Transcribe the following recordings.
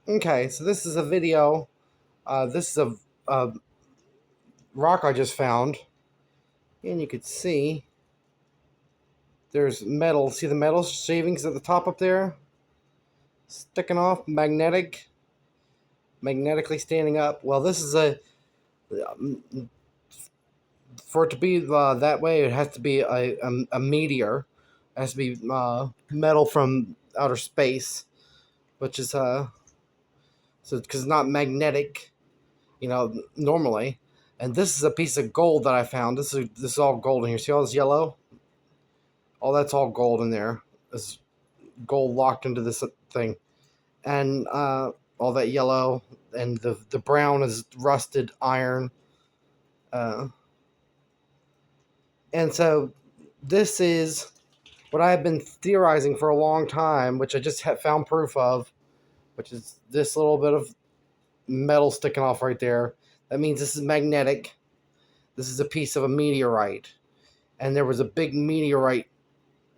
Okay, so this is a video. This is a rock I just found, and you could see there's metal. See the metal shavings at the top up there, sticking off, magnetically standing up. Well, this is for it to be that way. It has to be a meteor. It has to be metal from outer space, which is so because it's not magnetic, normally. And this is a piece of gold that I found. This is all gold in here. See all this yellow? All that's all gold in there. This gold locked into this thing, and all that yellow and the brown is rusted iron. Uh, and so this is what I have been theorizing for a long time, which I just found proof of, which is this little bit of metal sticking off right there. That means this is magnetic. This is a piece of a meteorite. And there was a big meteorite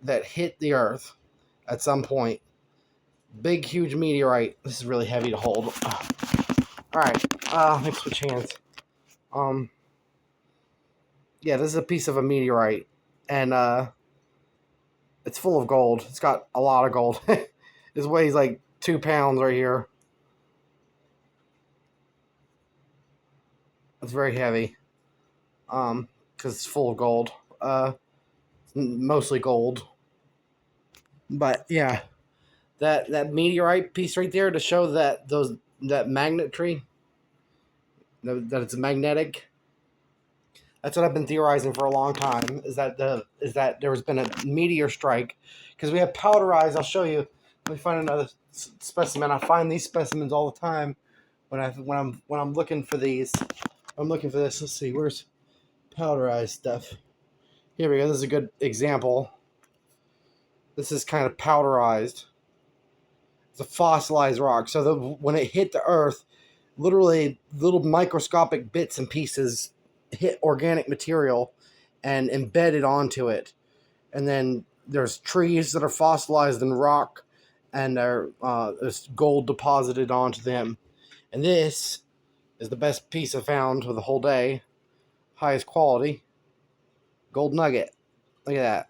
that hit the Earth at some point. Big, huge meteorite. This is really heavy to hold. Alright, let me switch hands. Yeah, this is a piece of a meteorite. And, it's full of gold. It's got a lot of gold. This weighs like 2 pounds right here. It's very heavy. Because it's full of gold. Mostly gold. But, yeah. That meteorite piece right there to show that that magnetry, that it's magnetic. That's what I've been theorizing for a long time. Is that there's been a meteor strike, because we have powderized. I'll show you. Let me find another specimen. I find these specimens all the time when I'm looking for these. I'm looking for this. Let's see. Where's powderized stuff? Here we go. This is a good example. This is kind of powderized. It's a fossilized rock. So when it hit the Earth, literally little microscopic bits and pieces hit organic material and embedded onto it. And then there's trees that are fossilized in rock, and there's gold deposited onto them. And this is the best piece I found for the whole day. Highest quality. Gold nugget. Look at that.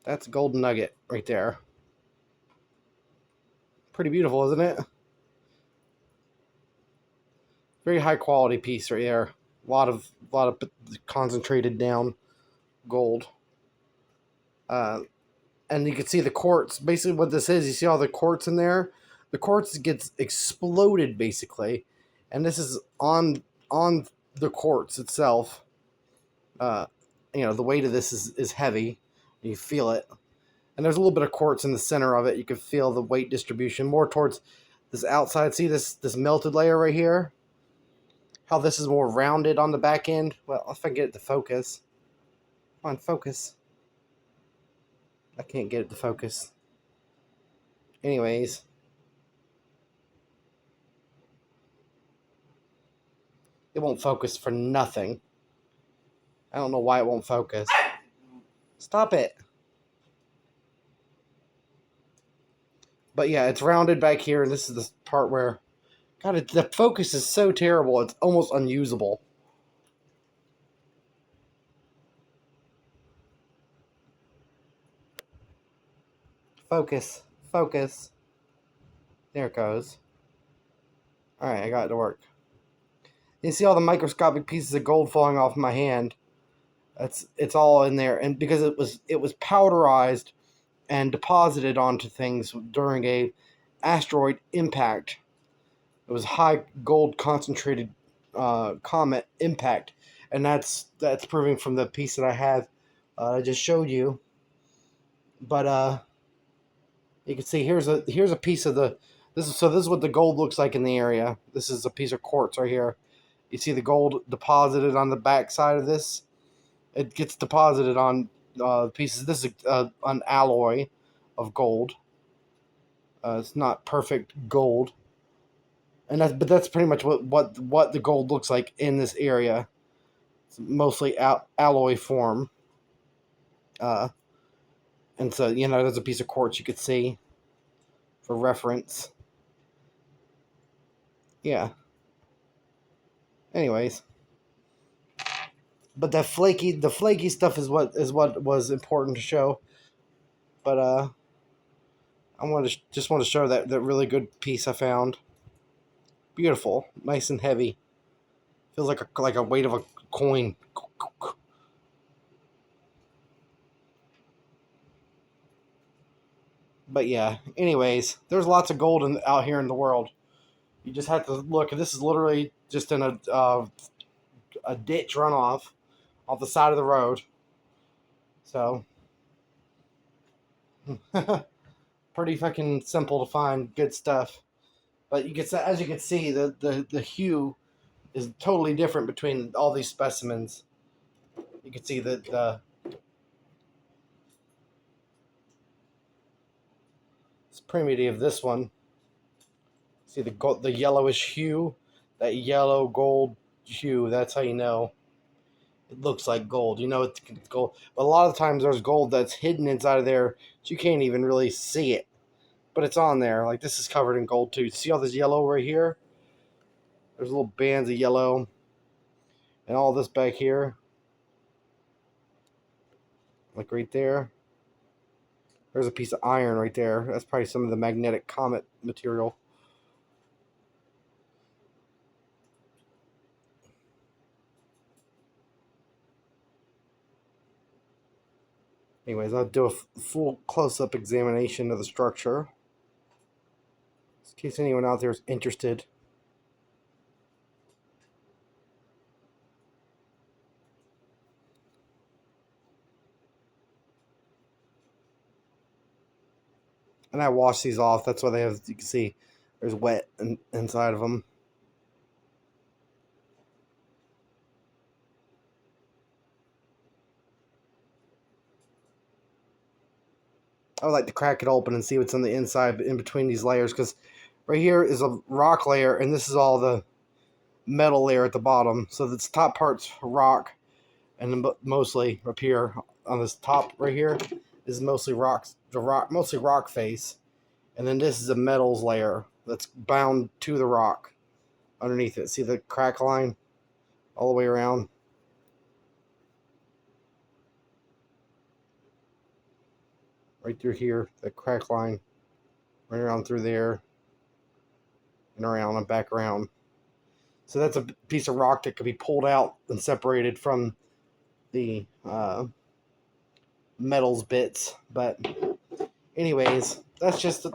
That's a gold nugget right there. Pretty beautiful, isn't it? Very high quality piece right there. A lot of concentrated down gold. And you can see the quartz. Basically, what this is, you see all the quartz in there. The quartz gets exploded basically, and this is on the quartz itself. The weight of this is heavy. You feel it, and there's a little bit of quartz in the center of it. You can feel the weight distribution more towards this outside. See this melted layer right here? How this is more rounded on the back end. Well, if I can get it to focus. Come on, focus. I can't get it to focus. Anyways. It won't focus for nothing. I don't know why it won't focus. Stop it. But yeah, it's rounded back here, and this is the part where... God, the focus is so terrible, it's almost unusable. Focus. Focus. There it goes. Alright, I got it to work. You see all the microscopic pieces of gold falling off my hand. It's all in there, and because it was powderized and deposited onto things during a asteroid impact. It was high gold concentrated comet impact, and that's proving from the piece that I have. I just showed you, but you can see here's a piece of the this is what the gold looks like in the area. This is a piece of quartz right here. You see the gold deposited on the back side of this. It gets deposited on pieces. This is an alloy of gold. It's not perfect gold, and that's pretty much what the gold looks like in this area. It's mostly alloy form, and so there's a piece of quartz you could see for reference. Yeah. Anyways, but the flaky stuff is what was important to show. But just want to show that really good piece I found. Beautiful, nice and heavy. Feels like a weight of a coin. But yeah, anyways, there's lots of gold out here in the world. You just have to look. This is literally just in a ditch runoff off the side of the road. So pretty fucking simple to find good stuff. But as you can see, the hue is totally different between all these specimens. You can see that the supremacy of this one. See the yellowish hue, that yellow gold hue. That's how you know it looks like gold. You know it's gold. But a lot of times there's gold that's hidden inside of there, so you can't even really see it. But it's on there. Like this is covered in gold too. See all this yellow right here? There's little bands of yellow, and all this back here, like right there. There's a piece of iron right there. That's probably some of the magnetic comet material. Anyways, I'll do a full close-up examination of the structure, in case anyone out there is interested. And I wash these off. That's why they have, you can see, there's wet inside of them. I would like to crack it open and see what's on the inside in between these layers, because right here is a rock layer, and this is all the metal layer at the bottom. So this top part's rock, and then mostly up here on this top right here is mostly mostly rock face, and then this is a metals layer that's bound to the rock underneath it. See the crack line all the way around? Right through here, the crack line, right around through there, and around and back around. So that's a piece of rock that could be pulled out and separated from the metals bits. But anyways, that's just a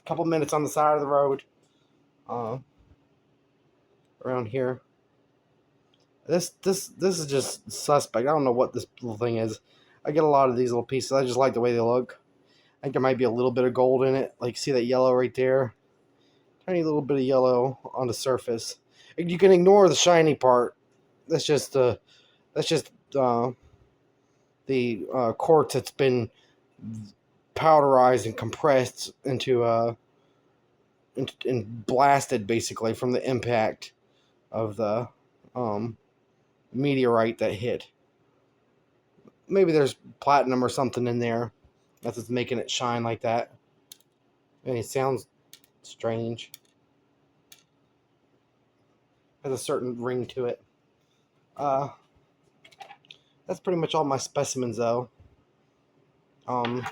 couple minutes on the side of the road around here. This is just suspect. I don't know what this little thing is. I get a lot of these little pieces. I just like the way they look. I think there might be a little bit of gold in it. Like, see that yellow right there? Tiny little bit of yellow on the surface. You can ignore the shiny part. That's just the quartz that's been powderized and compressed into and blasted basically from the impact of the meteorite that hit. Maybe there's platinum or something in there that's what's making it shine like that. And it sounds strange. Has a certain ring to it. That's pretty much all my specimens, though. Wanted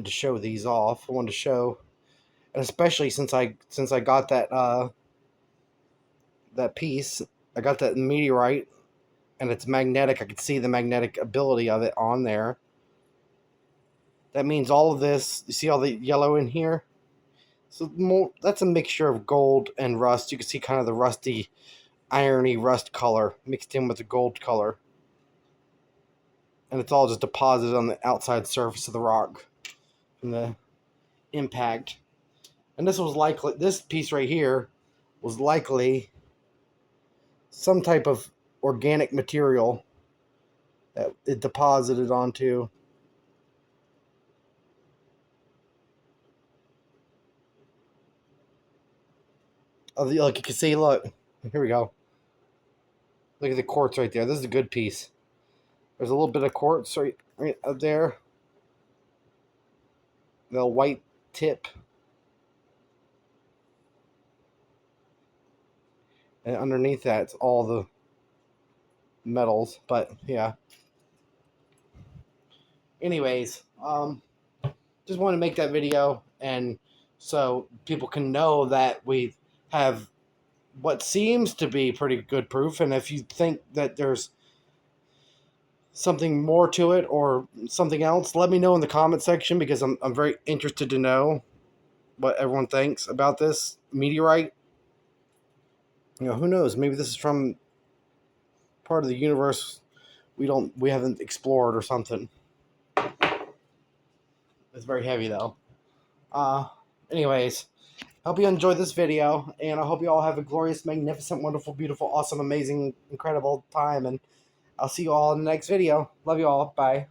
to show these off. I wanted to show, and especially since I got that that piece, I got that meteorite, and it's magnetic. I could see the magnetic ability of it on there. That means all of this. You see all the yellow in here? So that's a mixture of gold and rust. You can see kind of the rusty, irony rust color mixed in with the gold color. And it's all just deposited on the outside surface of the rock from the impact. And this piece right here was likely some type of organic material that it deposited onto. Look, you can see, look, here we go. Look at the quartz right there. This is a good piece. There's a little bit of quartz right up there. the white tip. And underneath that, it's all the metals. But yeah. Anyways, just want to make that video, and so people can know that we have what seems to be pretty good proof. And if you think that there's something more to it or something else, let me know in the comment section, because I'm very interested to know what everyone thinks about this meteorite. Who knows? Maybe this is from part of the universe we haven't explored or something. It's very heavy though. Uh, Anyways, hope you enjoyed this video, and I hope you all have a glorious, magnificent, wonderful, beautiful, awesome, amazing, incredible time. And I'll see you all in the next video. Love you all. Bye.